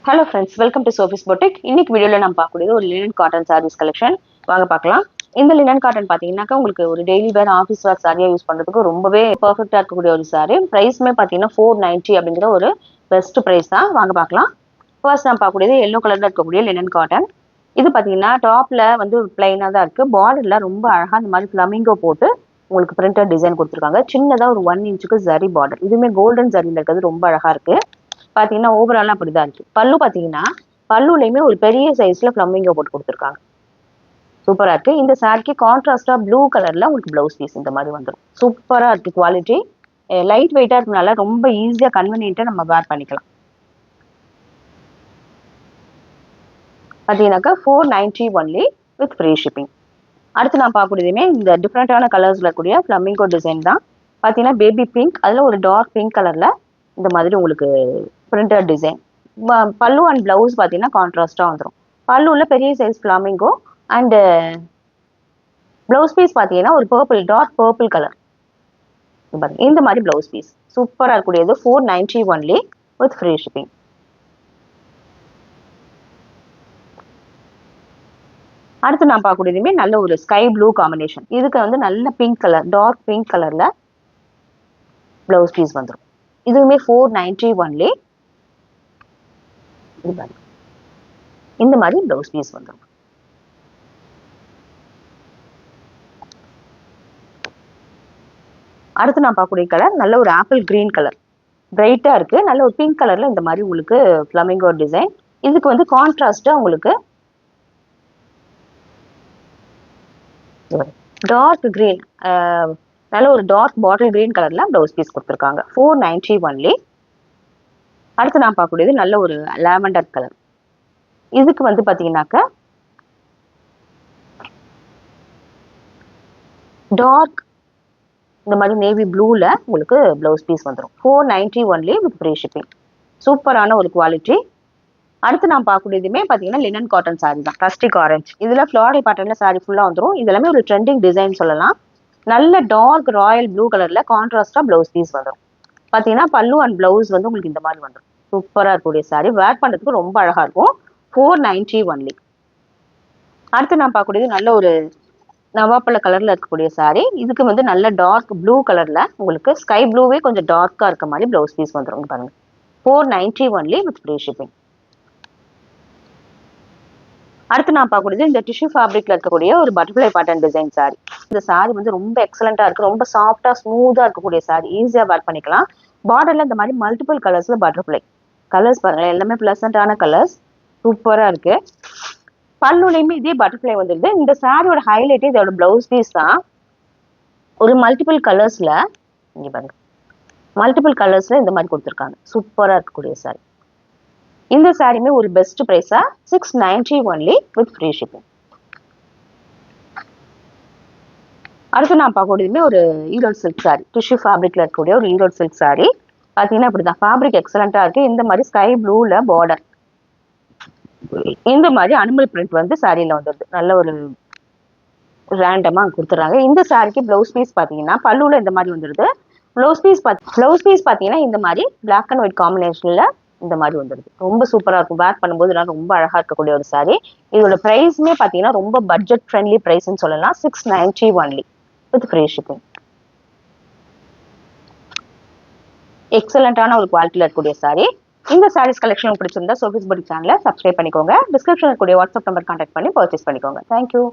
Hello friends, welcome to Sophie's boutique. இன்னைக்கு வீடியோவில் நம்ம பார்க்கக்கூடியது ஒரு லினன் காட்டன் சாரீஸ் கலெக்ஷன். வாங்க பார்க்கலாம். இந்த லினன் காட்டன் பார்த்தீங்கன்னாக்கா உங்களுக்கு ஒரு டெய்லி வேர் ஆஃபீஸ் வேர் சாரியாக யூஸ் பண்ணுறதுக்கு ரொம்பவே பர்ஃபெக்டாக இருக்கக்கூடிய ஒரு சாரி. ப்ரைஸுமே பார்த்தீங்கன்னா 490 அப்படிங்கிற ஒரு பெஸ்ட் ப்ரைஸ் தான். வாங்க பார்க்கலாம். ஃபர்ஸ்ட் நம்ம பார்க்கக்கூடியது எல்லோ கலரில் இருக்கக்கூடிய லினன் காட்டன். இது பார்த்தீங்கன்னா டாப்பில் வந்து பிளைனாக தான் இருக்குது. பார்டரில் ரொம்ப அழகாக இந்த மாதிரி ஃப்ளமிங்கோ போட்டு உங்களுக்கு பிரிண்டட் டிசைன் கொடுத்துருக்காங்க. சின்னதாக ஒரு 1 இன்ச்சுக்கு ஜரி பார்டர். இதுவுமே கோல்டன் ஜரியில் இருக்கிறது ரொம்ப அழகாக இருக்குது. பாத்தீங்கன்னா ஓவராலாம் அப்படிதான் இருக்கு. பல்லு பாத்தீங்கன்னா பல்லுலயுமே ஒரு பெரிய சைஸ்ல ஃப்ளமிங்கோ போட்டு கொடுத்துருக்காங்க. சூப்பரா இருக்கு. இந்த சாரிக்கு கான்ட்ராஸ்டா ப்ளூ கலர்ல உங்களுக்கு பிளவுஸ் பீஸ் இந்த மாதிரி வந்துடும். சூப்பரா இருக்கு. குவாலிட்டி லைட் வெயிட்டா இருக்கனால ரொம்ப ஈஸியா கன்வீனியன்ட்டா நம்ம வேர் பண்ணிக்கலாம். பாத்தீங்கன்னாக்கா 490 ஒன்லி வித் ஃப்ரீ ஷிப்பிங். அடுத்து நான் பார்க்கக்கூடியதுமே இந்த டிஃப்ரெண்டான கலர்ஸ்ல கூடிய ஃப்ளமிங்கோ டிசைன் தான். பாத்தீங்கன்னா பேபி பிங்க், அதுல ஒரு டார்க் பிங்க் கலர்ல இந்த மாதிரி உங்களுக்கு பிரிண்டட் டிசைன். பல்லு அண்ட் பிளவுஸ் பார்த்தீங்கன்னா கான்ட்ராஸ்டாக வந்துடும். பல்லுவில் பெரிய சைஸ் ஃப்ளாமிங்கோ அண்டு பிளவுஸ் பீஸ் பார்த்தீங்கன்னா ஒரு பர்பிள், டார்க் பர்பிள் கலர். இந்த மாதிரி பிளவுஸ் பீஸ் சூப்பராக இருக்கக்கூடியது. 490 ஒன்லி வித் ஃப்ரீ ஷிப்பிங். அடுத்து நான் பார்க்கக்கூடியதுமே நல்ல ஒரு ஸ்கை ப்ளூ காம்பினேஷன். இதுக்கு வந்து நல்ல பிங்க் கலர், டார்க் பிங்க் கலர்ல பிளவுஸ் பீஸ் வந்துடும். இதுவுமே 490 ஒன்லி. இந்த மாதிரி பிளவுஸ் பீஸ் வந்துடும். அடுத்து நான் பார்க்கக்கூடிய கலர் நல்ல ஒரு ஆப்பிள் கிரீன் கலர், பிரைட்டா இருக்கு. நல்ல ஒரு பிங்க் கலர்ல இந்த மாதிரி உங்களுக்கு ஃப்ளமிங்கோ டிசைன். இதுக்கு வந்து கான்ட்ராஸ்டா உங்களுக்கு டார்க் கிரீன், நல்ல ஒரு டார்க் பாட்டில் கிரீன் கலர்ல பிளவுஸ் பீஸ் கொடுத்துருக்காங்க. 490 ஒன்லி. அடுத்து நான் பார்க்கக்கூடியது நல்ல ஒரு லாவெண்டர் கலர். இதுக்கு வந்து பாத்தீங்கன்னாக்கா டார்க் இந்த மாதிரி நேவி ப்ளூல உங்களுக்கு பிளவுஸ் பீஸ் வந்துடும். 490 ஒன்லி வித் ஃப்ரீ ஷிப்பிங். சூப்பரான ஒரு குவாலிட்டி. அடுத்து நான் பார்க்கக்கூடியதுமே பார்த்தீங்கன்னா லினன் காட்டன் சாரி தான். ரஸ்டிக் ஆரஞ்ச், இதில் ஃப்ளாரல் பேட்டர்ல சாரி ஃபுல்லாக வந்துடும். இது எல்லாமே ஒரு ட்ரெண்டிங் டிசைன் சொல்லலாம். நல்ல டார்க் ராயல் ப்ளூ கலர்ல கான்ட்ராஸ்டா பிளவுஸ் பீஸ் வந்துடும். பார்த்தீங்கன்னா பல்லு அண்ட் பிளவுஸ் வந்து உங்களுக்கு இந்த மாதிரி வந்துடும். சூப்பராக இருக்கக்கூடிய சாரி, வேர் பண்ணுறதுக்கு ரொம்ப அழகா இருக்கும். 490 ஒன்லி. அடுத்து நான் பார்க்கக்கூடியது நல்ல ஒரு நவாப்பழ கலர்ல இருக்கக்கூடிய சாரி. இதுக்கு வந்து நல்ல டார்க் ப்ளூ கலர்ல உங்களுக்கு ஸ்கை ப்ளூவே கொஞ்சம் டார்க்கா இருக்க மாதிரி பிளவுஸ் பீஸ் வந்துடும். பாருங்க, 490 ஒன்லி வித் ஃப்ரீ ஷிப்பிங். அடுத்து நான் பார்க்கக்கூடியது இந்த டிஷ்யூ ஃபேப்ரிக்ல இருக்கக்கூடிய ஒரு பட்டர்ஃப்ளை பேட்டர்ன் டிசைன் சாரி. இந்த சாரி வந்து ரொம்ப எக்ஸலண்டா இருக்கு. ரொம்ப சாஃப்டா ஸ்மூத்தா இருக்கக்கூடிய சாரி, ஈஸியா வேர் பண்ணிக்கலாம். பார்டர்ல இந்த மாதிரி மல்டிபிள் கலர்ஸ்ல பட்டர்ஃப்ளை கலர்ஸ் பாருங்களேன், எல்லாமே பிளசண்டான கலர்ஸ், சூப்பரா இருக்கு. பல்லுலையுமே இதே பட்டர்ஃப்ளை வந்துருது. இந்த சாரியோட ஹைலைட்டே இதோட பிளவுஸ் பீஸ் தான். ஒரு மல்டிபிள் கலர்ஸ்ல இங்க பாருங்க, மல்டிபிள் கலர்ஸ்ல இந்த மாதிரி கொடுத்துருக்காங்க. சூப்பரா இருக்கக்கூடிய சாரி. இந்த சாரியுமே ஒரு பெஸ்ட் பிரைஸா 690 ஒன்லி வித் ஃப்ரீ ஷிப்பிங். அடுத்து நான் பார்க்கக்கூடியதுமே ஒரு ஈரோடு சில்க் சாரி. டிஷ்யூ ஃபேப்ரிக்ல இருக்கக்கூடிய ஒரு ஈரோடு சில்க் சாரி. பாத்தீங்கன்னா இப்படிதான் ஃபேப்ரிக் எக்ஸலண்டா இருக்கு. இந்த மாதிரி ஸ்கை ப்ளூல பார்டர், இந்த மாதிரி அனிமல் பிரிண்ட் வந்து சாரியில வந்துருது. நல்ல ஒரு ரேண்டமா கொடுத்துறாங்க. இந்த சாரிக்கு பிளவுஸ் பீஸ் பாத்தீங்கன்னா பல்லுல இந்த மாதிரி வந்துருது. பிளவுஸ் பீஸ் பாத்தீங்கன்னா இந்த மாதிரி பிளாக் அண்ட் ஒயிட் காம்பினேஷன்ல இந்த மாதிரி வந்துருது. ரொம்ப சூப்பரா இருக்கும். வேர் பண்ணும்போது ரொம்ப அழகா இருக்கக்கூடிய ஒரு சாரி. இதோட பிரைஸ்மே பாத்தீங்கன்னா ரொம்ப பட்ஜெட் ஃப்ரெண்ட்லி பிரைஸ்ன்னு சொல்லலாம். 690 ஒன்லி வித் ஃப்ரீ ஷிப்பிங். எக்ஸலண்டான ஒரு குவாலிட்டியில இருக்கக்கூடிய சாரி. இந்த சாரீஸ் கலெக்ஷன் பிடிச்சிருந்தா சோஃபிஸ் பொட்டிக் சேனலை சப்ஸ்கிரைப் பண்ணிக்கோங்க. டிஸ்கிரிப்ஷன்ல இருக்கக்கூடிய வாட்ஸ்அப் நம்பர் கான்டாக்ட் பண்ணி பர்ச்சேஸ் பண்ணிக்கோங்க. தேங்க்யூ.